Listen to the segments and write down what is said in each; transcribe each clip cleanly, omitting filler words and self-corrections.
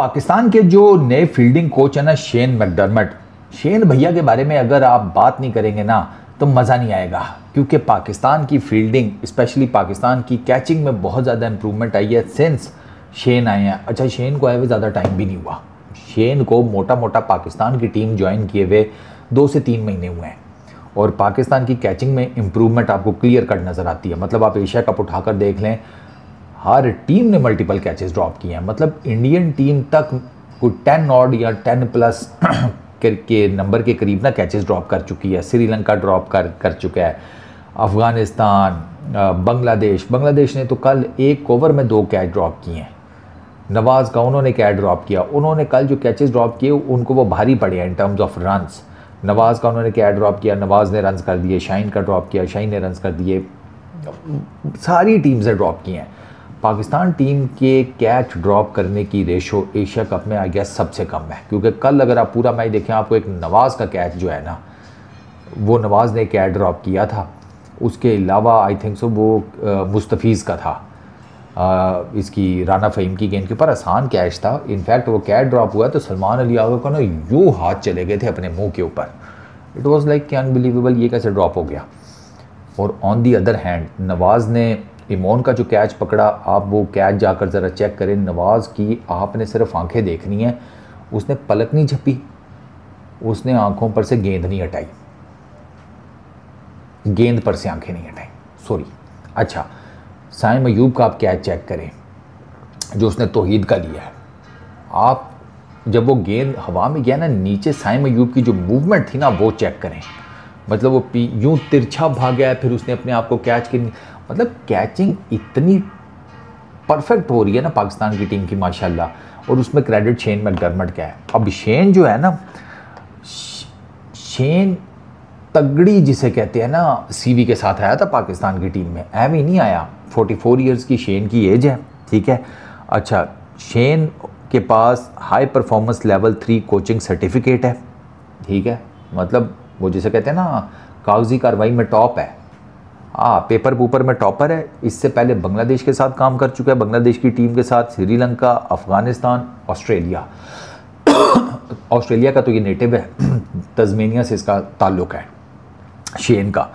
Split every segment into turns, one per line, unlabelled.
पाकिस्तान के जो नए फील्डिंग कोच है ना शेन मैकडरमट, शेन भैया के बारे में अगर आप बात नहीं करेंगे ना तो मज़ा नहीं आएगा, क्योंकि पाकिस्तान की फील्डिंग स्पेशली पाकिस्तान की कैचिंग में बहुत ज़्यादा इंप्रूवमेंट आई है सिंस शेन आए हैं। अच्छा, शेन को आए हुए ज़्यादा टाइम भी नहीं हुआ, शेन को मोटा मोटा पाकिस्तान की टीम ज्वाइन किए हुए 2 से 3 महीने हुए हैं और पाकिस्तान की कैचिंग में इंप्रूवमेंट आपको क्लियर कट नज़र आती है। मतलब आप एशिया कप उठाकर देख लें, हर टीम ने मल्टीपल कैचेस ड्रॉप किए हैं। मतलब इंडियन टीम तक कोई 10 ऑड या 10 प्लस के नंबर के करीब ना कैचेस ड्रॉप कर चुकी है। श्रीलंका ड्रॉप कर चुका है, अफ़गानिस्तान, बांग्लादेश ने तो कल 1 ओवर में 2 कैच ड्रॉप किए हैं। नवाज़ का उन्होंने कैच ड्रॉप किया, उन्होंने कल जो कैचेस ड्रॉप किए उनको वो भारी पड़े हैं इन टर्म्स ऑफ रन्स। नवाज़ का उन्होंने कैच ड्रॉप किया, नवाज़ ने रन्स कर दिए, शाहीन का ड्रॉप किया, शाहीन ने रन्स कर दिए, सारी टीम्स ने ड्रॉप किए हैं। पाकिस्तान टीम के कैच ड्रॉप करने की रेशो एशिया कप में आई गेस सबसे कम है, क्योंकि कल अगर आप पूरा मैच देखें आपको एक नवाज़ का कैच जो है ना वो नवाज़ ने कैच ड्रॉप किया था। उसके अलावा आई थिंक सो वो मुस्तफ़ीज़ का था, इसकी राना फ़हीम की गेंद के ऊपर आसान कैच था। इनफैक्ट वो कैच ड्रॉप हुआ तो सलमान अली आगा को ना यूँ हाथ चले गए थे अपने मुंह के ऊपर। इट वाज लाइक कि अनबिलीवेबल, ये कैसे ड्रॉप हो गया। और ऑन दी अदर हैंड नवाज़ ने इमोन का जो कैच पकड़ा, आप वो कैच जाकर ज़रा चेक करें, नवाज़ की आपने सिर्फ आंखें देखनी है, उसने पलक नहीं झपी, उसने आंखों पर से गेंद नहीं हटाई, गेंद पर से आंखें नहीं हटाई, सॉरी। अच्छा, साइम अयूब का आप कैच चेक करें जो उसने तौहीद का लिया है, आप जब वो गेंद हवा में गया ना नीचे, साइम अयूब की जो मूवमेंट थी ना वो चेक करें। मतलब वो यूँ तिरछा भाग गया, फिर उसने अपने आप को कैच की, मतलब कैचिंग इतनी परफेक्ट हो रही है ना पाकिस्तान की टीम की माशाल्लाह, और उसमें क्रेडिट शेन मैकडरमट का है। अब शेन जो है ना, शेन तगड़ी जिसे कहते हैं ना सीवी के साथ आया था पाकिस्तान की टीम में, एम ही नहीं आया। 44 ईयर्स की शेन की एज है, ठीक है। अच्छा, शेन के पास high performance level 3 coaching certificate है, ठीक है। मतलब वो जिसे कहते हैं ना कागजी कार्रवाई में टॉप है, पेपर पूपर में टॉपर है। इससे पहले बांग्लादेश के साथ काम कर चुका है, बांग्लादेश की टीम के साथ, श्रीलंका, अफ़गानिस्तान, ऑस्ट्रेलिया। ऑस्ट्रेलिया का तो ये नेटिव है, तस्मेनिया से इसका ताल्लुक़ है शेन का।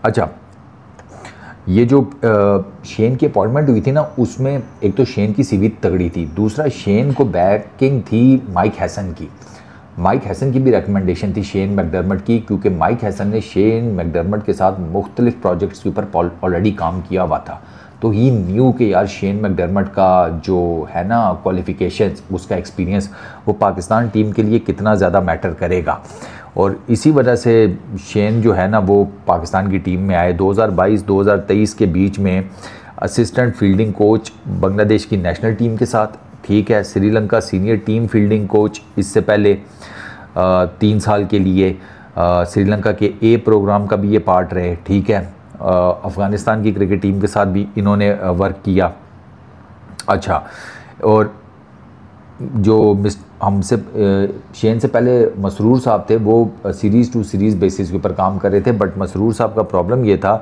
अच्छा, ये जो शेन की अपॉइंटमेंट हुई थी ना, उसमें एक तो शेन की सीवी तगड़ी थी, दूसरा शेन को बैकिंग थी माइक हैसन की। माइक हैसन की भी रिकमेंडेशन थी शेन मैकडरमट की, क्योंकि माइक हैसन ने शेन मैकडरमट के साथ मुख्तलिफ प्रोजेक्ट्स के ऊपर ऑलरेडी काम किया हुआ था। तो ही न्यू कि यार शेन मैकडरमट का जो है ना क्वालिफिकेशंस, उसका एक्सपीरियंस वो पाकिस्तान टीम के लिए कितना ज़्यादा मैटर करेगा। और इसी वजह से शेन जो है ना वो पाकिस्तान की टीम में आए। 2022-2023 के बीच में असिस्टेंट फील्डिंग कोच बांग्लादेश की नेशनल टीम के साथ, ठीक है। Sri Lanka senior team fielding coach इससे पहले 3 साल के लिए, श्रीलंका के ए प्रोग्राम का भी ये पार्ट रहे, ठीक है। अफ़गानिस्तान की क्रिकेट टीम के साथ भी इन्होंने वर्क किया। अच्छा, और जो हमसे शेन से पहले मसरूर साहब थे, वो सीरीज़ टू सीरीज़ बेसिस के ऊपर काम कर रहे थे। बट मसरूर साहब का प्रॉब्लम ये था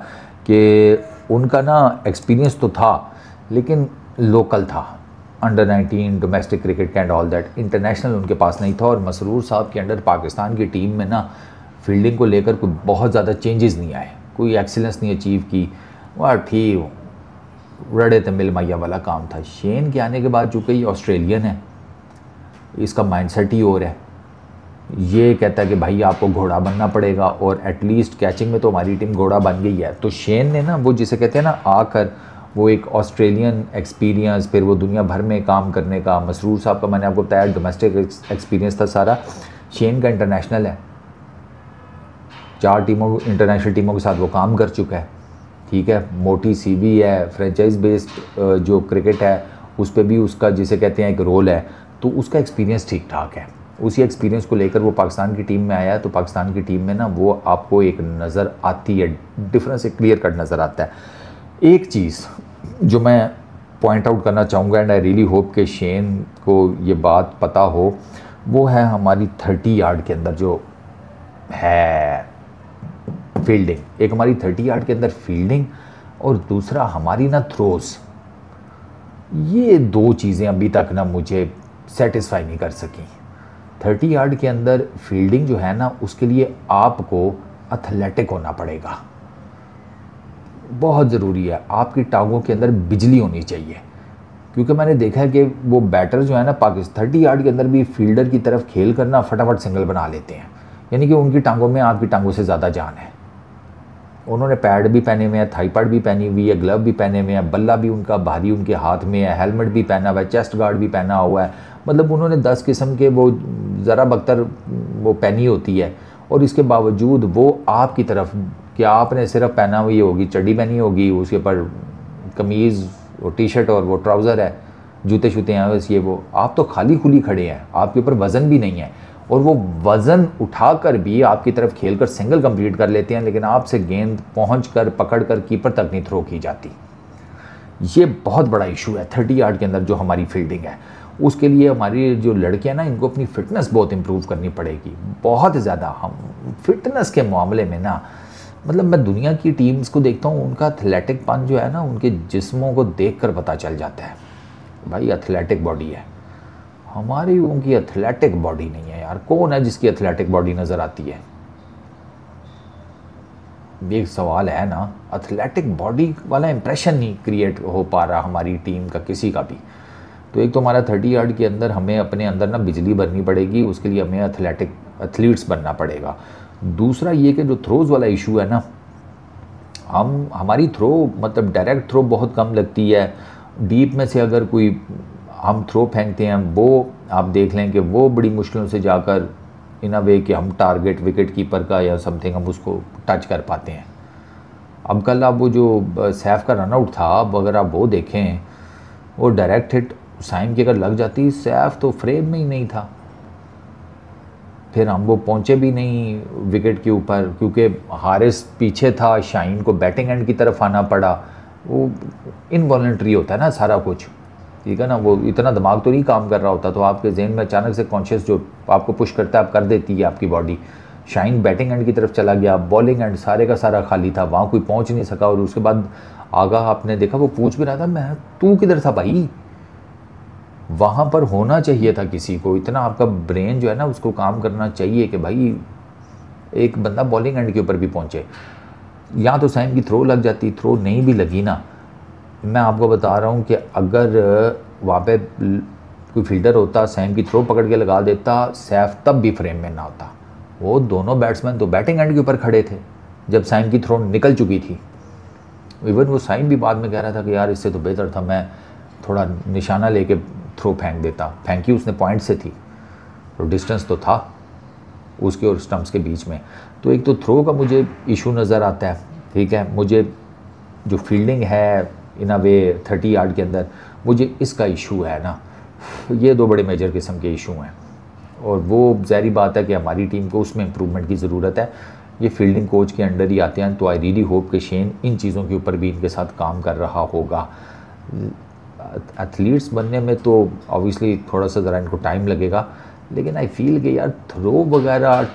कि उनका ना एक्सपीरियंस तो था लेकिन लोकल था, under 19 domestic cricket and all that, international उनके पास नहीं था। और मसरूर साहब के अंडर पाकिस्तान की टीम में ना फील्डिंग को लेकर कोई बहुत ज़्यादा चेंजेस नहीं आए, कोई एक्सीलेंस नहीं अचीव की, वह ठीक रड़े तमिल मैया वाला काम था। शेन के आने के बाद चूँकि ये ऑस्ट्रेलियन है, इसका माइंडसेट ही और है, ये कहता है कि भाई आपको घोड़ा बनना पड़ेगा, और एटलीस्ट कैचिंग में तो हमारी टीम घोड़ा बन गई है। तो शेन ने ना वो जिसे कहते हैं ना आकर वो एक ऑस्ट्रेलियन एक्सपीरियंस, फिर वो दुनिया भर में काम करने का, मसरूर साहब का मैंने आपको बताया डोमेस्टिक एक्सपीरियंस था सारा, शेन का इंटरनेशनल है, 4 टीमों इंटरनेशनल टीमों के साथ वो काम कर चुका है, ठीक है। मोटी सीवी है, फ्रेंचाइज बेस्ड जो क्रिकेट है उस पर भी उसका जिसे कहते हैं एक रोल है, तो उसका एक्सपीरियंस ठीक ठाक है। उसी एक्सपीरियंस को लेकर वो पाकिस्तान की टीम में आया है। तो पाकिस्तान की टीम में ना वो आपको एक नज़र आती है, डिफरेंस एक क्लियर कट नज़र आता है। एक चीज़ जो मैं पॉइंट आउट करना चाहूँगा, एंड आई रियली होप कि शेन को ये बात पता हो, वो है हमारी 30 यार्ड के अंदर जो है फील्डिंग। एक हमारी 30 यार्ड के अंदर फील्डिंग और दूसरा हमारी ना थ्रोज़। ये 2 चीज़ें अभी तक ना मुझे सेटिस्फाई नहीं कर सकी। 30 यार्ड के अंदर फील्डिंग जो है ना, उसके लिए आपको एथलेटिक होना पड़ेगा, बहुत ज़रूरी है। आपकी टांगों के अंदर बिजली होनी चाहिए, क्योंकि मैंने देखा है कि वो बैटर जो है ना पाकिस्तान 30 यार्ड के अंदर भी फील्डर की तरफ खेल करना फटाफट सिंगल बना लेते हैं, यानी कि उनकी टांगों में आपकी टांगों से ज़्यादा जान है। उन्होंने पैड भी पहने हुए हैं, थाई पैड भी पहनी हुई है, ग्लव भी पहने हुए हैं, बल्ला भी उनका भारी उनके हाथ में है, हेलमेट भी पहना हुआ है, चेस्ट गार्ड भी पहना हुआ है, मतलब उन्होंने 10 किस्म के वो ज़रा बख्तर वो पहनी होती है। और इसके बावजूद वो आपकी तरफ, क्या आपने सिर्फ पहना हुई होगी, चड्डी पहनी होगी, उसके ऊपर कमीज़ वो टी शर्ट और वो ट्राउज़र है, जूते शूते हैं बस ये वो, आप तो खाली खुली खड़े हैं, आपके ऊपर वज़न भी नहीं है, और वो वज़न उठाकर भी आपकी तरफ खेलकर सिंगल कंप्लीट कर लेते हैं, लेकिन आपसे गेंद पहुंचकर पकड़कर कीपर तक नहीं थ्रो की जाती। ये बहुत बड़ा इशू है 30 यार्ड के अंदर जो हमारी फील्डिंग है। उसके लिए हमारी जो लड़के हैं ना, इनको अपनी फ़िटनेस बहुत इम्प्रूव करनी पड़ेगी, बहुत ज़्यादा। हम फिटनेस के मामले में ना, मतलब मैं दुनिया की टीम्स को देखता हूँ, उनका एथलेटिकपन जो है ना, उनके जिस्मों को देखकर पता चल जाता है भाई एथलेटिक बॉडी है। हमारी उनकी एथलेटिक बॉडी नहीं है यार। कौन है जिसकी एथलेटिक बॉडी नज़र आती है? ये सवाल है ना, एथलेटिक बॉडी वाला इंप्रेशन नहीं क्रिएट हो पा रहा हमारी टीम का किसी का भी। तो एक तो हमारा 30 यार्ड के अंदर हमें अपने अंदर ना बिजली भरनी पड़ेगी, उसके लिए हमें एथलीट्स बनना पड़ेगा। दूसरा ये कि जो थ्रोज़ वाला इशू है ना, हमारी थ्रो मतलब डायरेक्ट थ्रो बहुत कम लगती है। डीप में से अगर कोई हम थ्रो फेंकते हैं, वो आप देख लें कि वो बड़ी मुश्किलों से जाकर इन अ वे कि हम टारगेट विकेट कीपर का या समथिंग हम उसको टच कर पाते हैं। अब कल आप वो जो सैफ का रनआउट था, अब अगर आप वो देखें, वो डायरेक्ट हिट साइम की अगर लग जाती, सैफ तो फ्रेम में ही नहीं था, फिर हम वो पहुँचे भी नहीं विकेट के ऊपर, क्योंकि हारिस पीछे था, शाहीन को बैटिंग एंड की तरफ आना पड़ा। वो इनवॉलंटरी होता है ना सारा कुछ, ठीक है ना, वो इतना दिमाग तो नहीं काम कर रहा होता, तो आपके जहन में अचानक से कॉन्शियस जो आपको पुश करता है आप कर देती है आपकी बॉडी। शाहीन बैटिंग एंड की तरफ चला गया, बॉलिंग एंड सारे का सारा खाली था, वहाँ कोई पहुँच नहीं सका। और उसके बाद आगा आपने देखा वो पूछ भी रहा था, मैं तू किधर था भाई? वहाँ पर होना चाहिए था किसी को, इतना आपका ब्रेन जो है ना उसको काम करना चाहिए कि भाई एक बंदा बॉलिंग एंड के ऊपर भी पहुँचे। यहाँ तो साइम की थ्रो लग जाती, थ्रो नहीं भी लगी ना, मैं आपको बता रहा हूँ कि अगर वहाँ पे कोई फील्डर होता, सैम की थ्रो पकड़ के लगा देता, सैफ तब भी फ्रेम में ना होता। वो दोनों बैट्समैन तो बैटिंग एंड के ऊपर खड़े थे जब सैम की थ्रो निकल चुकी थी। इवन वो साइम भी बाद में कह रहा था कि यार इससे तो बेहतर था मैं थोड़ा निशाना लेके थ्रो फेंक देता। फेंकी उसने पॉइंट से थी, तो डिस्टेंस तो था उसके और स्टम्प्स के बीच में। तो एक तो थ्रो का मुझे इशू नज़र आता है, ठीक है। मुझे जो फील्डिंग है इन अ वे 30 यार्ड के अंदर, मुझे इसका इशू है ना, ये दो बड़े मेजर किस्म के इशू हैं। और वो ज़ाहिर बात है कि हमारी टीम को उसमें इम्प्रूवमेंट की ज़रूरत है। ये फील्डिंग कोच के अंडर ही आते हैं, तो आई रियली होप कि शेन इन चीज़ों के ऊपर भी इनके साथ काम कर रहा होगा। एथलीट्स बनने में तो ऑब्वियसली थोड़ा सा ज़रा इनको टाइम लगेगा, लेकिन आई फील कि यार थ्रो वगैरह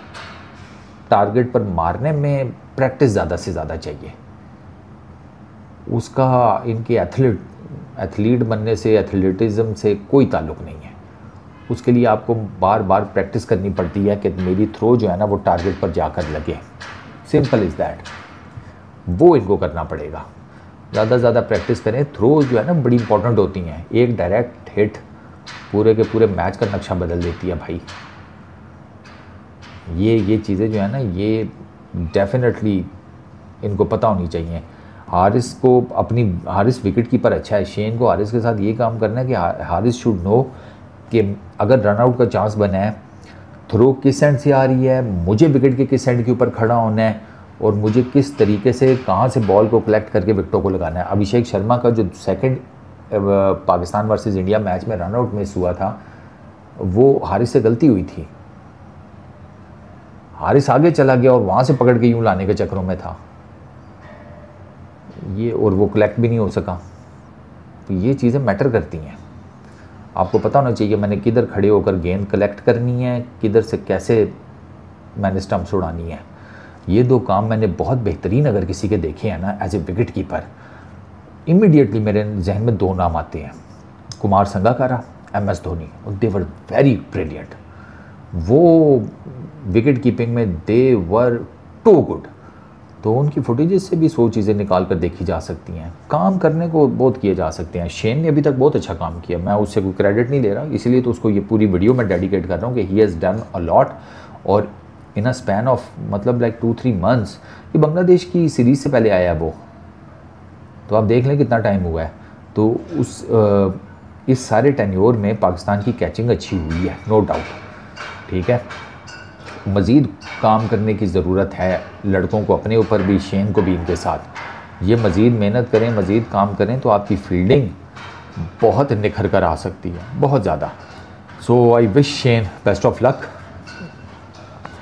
टारगेट पर मारने में प्रैक्टिस ज़्यादा से ज़्यादा चाहिए। उसका इनके एथलीट बनने से, एथलेटिज़म से कोई ताल्लुक़ नहीं है। उसके लिए आपको बार बार प्रैक्टिस करनी पड़ती है कि मेरी थ्रो जो है ना वो टारगेट पर जाकर लगे। सिंपल इज़ दैट, वो इनको करना पड़ेगा। ज़्यादा से ज़्यादा प्रैक्टिस करें। थ्रो जो है ना बड़ी इंपॉर्टेंट होती हैं, एक डायरेक्ट हिट पूरे के पूरे मैच का नक्शा बदल देती है भाई। ये चीज़ें जो है ना, ये डेफिनेटली इनको पता होनी चाहिए। हारिस को हारिस विकेट कीपर अच्छा है, शेन को हारिस के साथ ये काम करना है कि हारिस शुड नो कि अगर रनआउट का चांस बना है, थ्रो किस एंड से आ रही है, मुझे विकेट के किस एंड के ऊपर खड़ा होना है, और मुझे किस तरीके से कहाँ से बॉल को कलेक्ट करके विकेटों को लगाना है। अभिषेक शर्मा का जो second Pakistan versus India match में रनआउट मिस हुआ था, वो हारिस से गलती हुई थी। हारिस आगे चला गया और वहाँ से पकड़ के यूँ लाने के चक्करों में था ये, और वो कलेक्ट भी नहीं हो सका। तो ये चीज़ें मैटर करती हैं। आपको पता होना चाहिए मैंने किधर खड़े होकर गेंद कलेक्ट करनी है, किधर से कैसे मैंने स्टम्प्स उड़ानी है। ये दो काम मैंने बहुत बेहतरीन अगर किसी के देखे हैं ना as a wicket keeper, immediately मेरे जहन में दो नाम आते हैं, Kumar Sangakkara MS Dhoni, they were very brilliant. वो विकेट कीपिंग में दे वर टू गुड। तो उनकी फुटेजेस से भी 100 चीज़ें निकाल कर देखी जा सकती हैं। काम करने को बहुत किए जा सकते हैं। शेन ने अभी तक बहुत अच्छा काम किया, मैं उससे कोई क्रेडिट नहीं ले रहा, इसीलिए तो उसको ये पूरी वीडियो मैं डेडिकेट कर रहा हूँ कि he has done a lot. और इन अ स्पैन ऑफ मतलब लाइक 2-3 मंथ्स, ये बांग्लादेश की सीरीज़ से पहले आया है वो, तो आप देख लें कितना टाइम हुआ है। तो इस सारे टेन्योर में पाकिस्तान की कैचिंग अच्छी हुई है, नो डाउट। ठीक है, मज़ीद काम करने की ज़रूरत है लड़कों को, अपने ऊपर भी, शेन को भी, इनके साथ ये मज़ीद मेहनत करें, मज़ीद काम करें तो आपकी फील्डिंग बहुत निखर कर आ सकती है, बहुत ज़्यादा। So I wish Shane best of luck,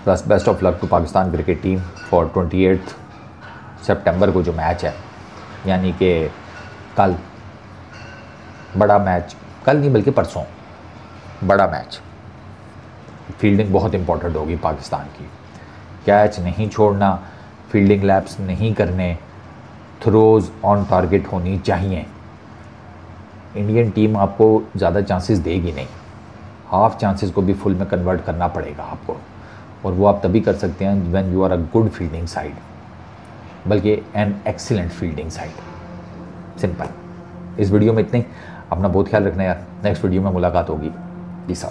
plus best of luck to Pakistan cricket team for 28 सितंबर को जो मैच है, यानी कि कल बड़ा मैच, कल नहीं बल्कि परसों बड़ा मैच। फील्डिंग बहुत इंपॉर्टेंट होगी पाकिस्तान की, कैच नहीं छोड़ना, फील्डिंग लैप्स नहीं करने, थ्रोज ऑन टारगेट होनी चाहिए। इंडियन टीम आपको ज़्यादा चांसेस देगी नहीं, हाफ चांसेस को भी फुल में कन्वर्ट करना पड़ेगा आपको, और वो आप तभी कर सकते हैं when you are a good fielding side, बल्कि an excellent fielding side. Simple. इस वीडियो में इतने, अपना बहुत ख्याल रखना यार, नेक्स्ट वीडियो में मुलाकात होगी। Peace out.